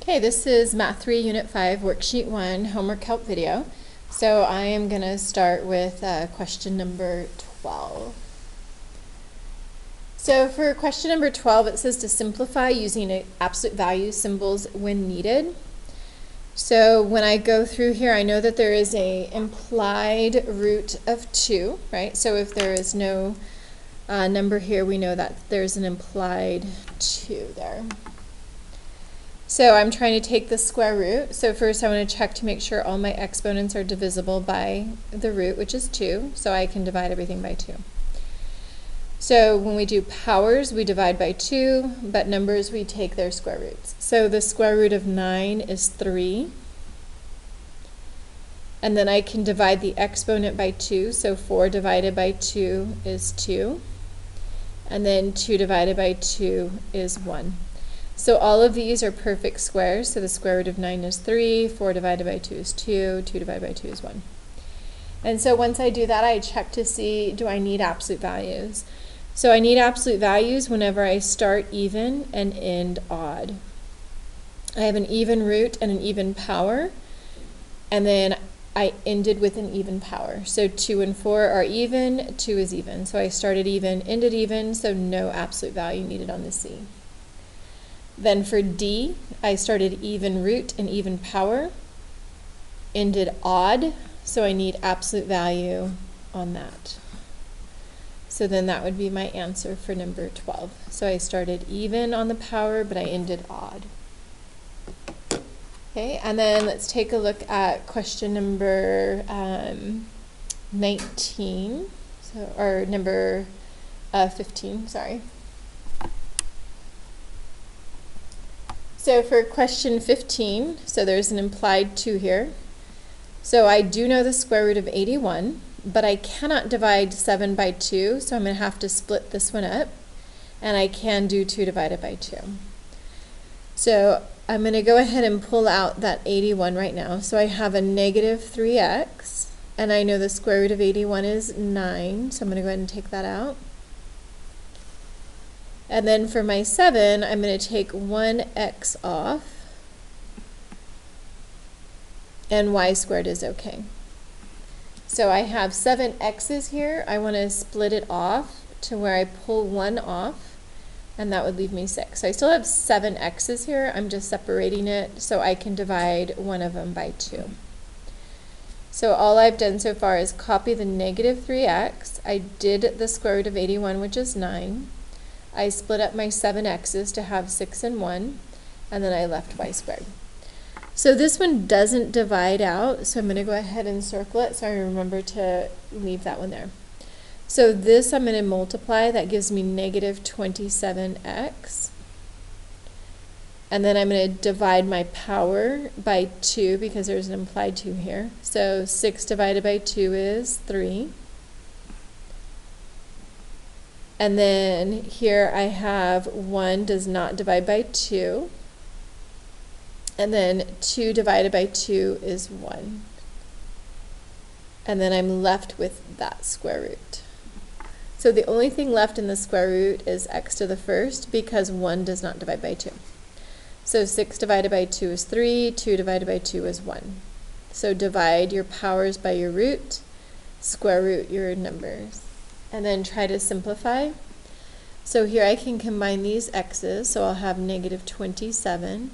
Okay, this is Math 3, Unit 5, Worksheet 1, Homework Help video. So I am going to start with question number 12. So for question number 12, it says to simplify using absolute value symbols when needed. So when I go through here, I know that there is an implied root of 2, right? So if there is no number here, we know that there's an implied 2 there. So I'm trying to take the square root. So first I want to check to make sure all my exponents are divisible by the root, which is 2, so I can divide everything by 2. So when we do powers, we divide by 2, but numbers, we take their square roots. So the square root of 9 is 3. And then I can divide the exponent by 2, so 4 divided by 2 is 2. And then 2 divided by 2 is 1. So all of these are perfect squares. So the square root of 9 is 3, 4 divided by 2 is 2, 2 divided by 2 is 1. And so once I do that, I check to see, do I need absolute values? So I need absolute values whenever I start even and end odd. I have an even root and an even power, and then I ended with an even power. So 2 and 4 are even, 2 is even. So I started even, ended even, so no absolute value needed on the C. Then for D, I started even root and even power, ended odd, so I need absolute value on that. So then that would be my answer for number 12. So I started even on the power, but I ended odd. Okay, and then let's take a look at question number 19, or number 15, sorry. So for question 15, so there's an implied 2 here. So I do know the square root of 81, but I cannot divide 7 by 2, so I'm going to have to split this one up. And I can do 2 divided by 2. So I'm going to go ahead and pull out that 81 right now. So I have a negative 3x, and I know the square root of 81 is 9, so I'm going to go ahead and take that out. And then for my 7, I'm going to take 1x off, and y squared is okay. So I have 7 x's here. I want to split it off to where I pull 1 off, and that would leave me 6. So I still have 7 x's here. I'm just separating it so I can divide one of them by 2. So all I've done so far is copy the negative 3x. I did the square root of 81, which is 9. I split up my 7 x's to have 6 and 1, and then I left y squared. So this one doesn't divide out, so I'm going to go ahead and circle it so I remember to leave that one there. So this I'm going to multiply. That gives me negative 27x. And then I'm going to divide my power by 2 because there's an implied 2 here. So 6 divided by 2 is 3. And then here I have 1 does not divide by 2. And then 2 divided by 2 is 1. And then I'm left with that square root. So the only thing left in the square root is x to the first because 1 does not divide by 2. So 6 divided by 2 is 3, 2 divided by 2 is 1. So divide your powers by your root, square root your numbers. And then try to simplify. So here I can combine these x's, so I'll have negative 27,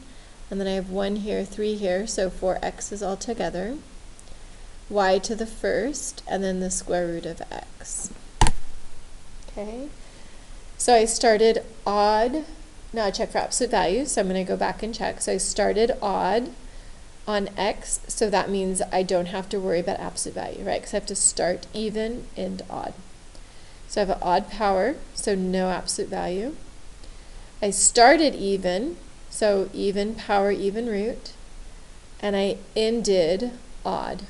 and then I have 1 here, 3 here, so 4 x's all together, y to the first, and then the square root of x. Okay, so I started odd. Now I check for absolute values, so I'm going to go back and check. So I started odd on x, so that means I don't have to worry about absolute value, right? Because I have to start even, end odd. So I have an odd power, so no absolute value. I started even, so even power, even root, and I ended odd.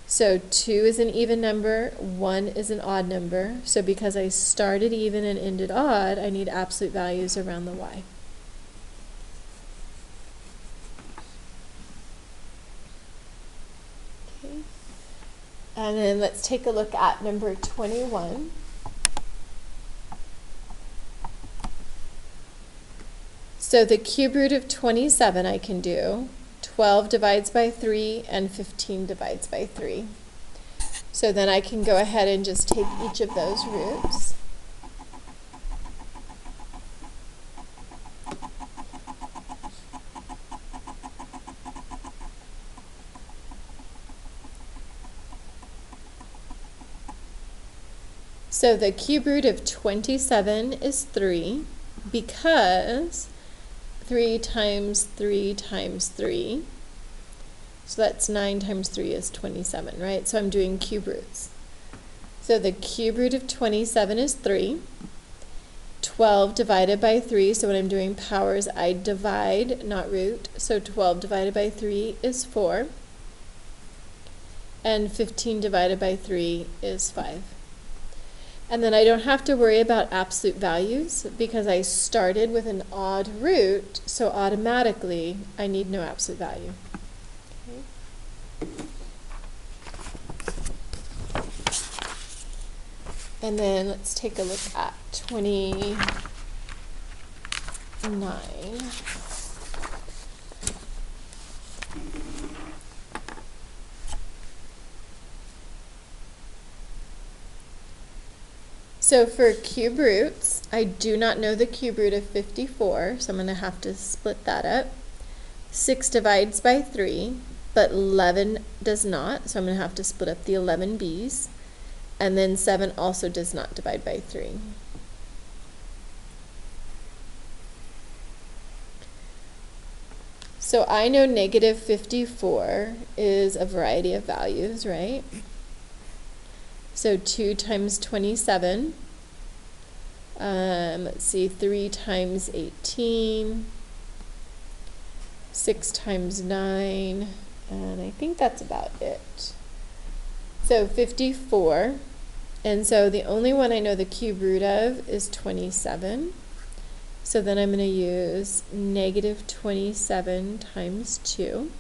So 2 is an even number, 1 is an odd number, so because I started even and ended odd, I need absolute values around the y. Okay. And then let's take a look at number 21. So the cube root of 27 I can do. 12 divides by 3 and 15 divides by 3. So then I can go ahead and just take each of those roots. So the cube root of 27 is 3 because 3 times 3 times 3. So that's 9 times 3 is 27, right? So I'm doing cube roots. So the cube root of 27 is 3. 12 divided by 3, so when I'm doing powers, I divide, not root. So 12 divided by 3 is 4. And 15 divided by 3 is 5. And then I don't have to worry about absolute values because I started with an odd root, so automatically I need no absolute value. Okay. And then let's take a look at 29. So for cube roots, I do not know the cube root of 54, so I'm going to have to split that up. 6 divides by 3, but 11 does not, so I'm going to have to split up the 11 b's. And then 7 also does not divide by 3. So I know negative 54 is a variety of values, right? So 2 times 27, let's see, 3 times 18, 6 times 9, and I think that's about it. So 54, and so the only one I know the cube root of is 27. So then I'm going to use negative 27 times 2.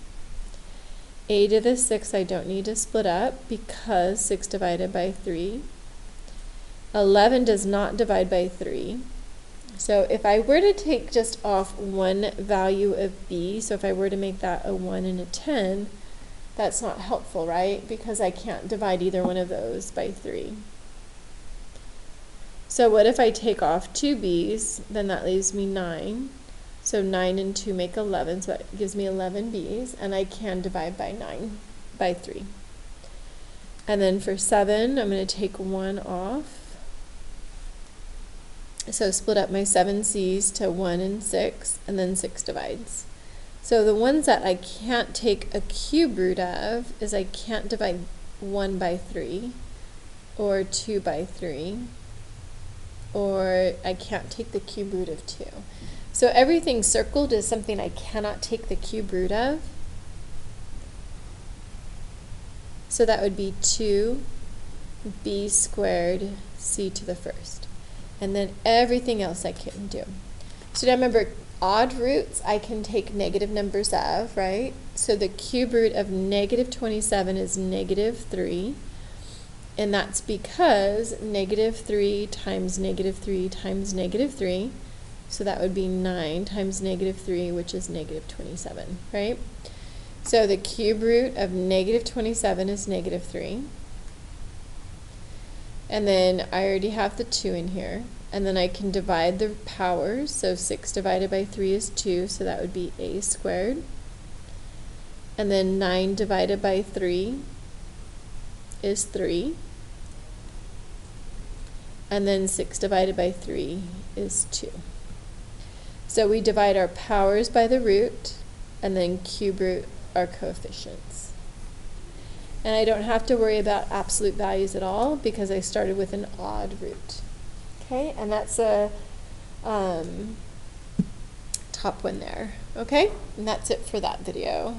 A to the 6 I don't need to split up because 6 divided by 3. 11 does not divide by 3. So if I were to take just off one value of b, so if I were to make that a 1 and a 10, that's not helpful, right? Because I can't divide either one of those by 3. So what if I take off 2 b's? Then that leaves me 9. So 9 and 2 make 11, so that gives me 11 b's, and I can divide by 3. And then for 7, I'm going to take 1 off. So split up my 7 c's to 1 and 6, and then 6 divides. So the ones that I can't take a cube root of is I can't divide 1 by 3, or 2 by 3, or I can't take the cube root of 2. So everything circled is something I cannot take the cube root of. So that would be 2b squared c to the first. And then everything else I can do. So now remember, odd roots I can take negative numbers of, right? So the cube root of negative 27 is negative 3. And that's because negative 3 times negative 3 times negative 3. So that would be 9 times negative 3, which is negative 27, right? So the cube root of negative 27 is negative 3. And then I already have the 2 in here. And then I can divide the powers. So 6 divided by 3 is 2, so that would be a squared. And then 9 divided by 3 is 3. And then 6 divided by 3 is 2. So we divide our powers by the root, and then cube root our coefficients. And I don't have to worry about absolute values at all because I started with an odd root. Okay, and that's a top one there. Okay, and that's it for that video.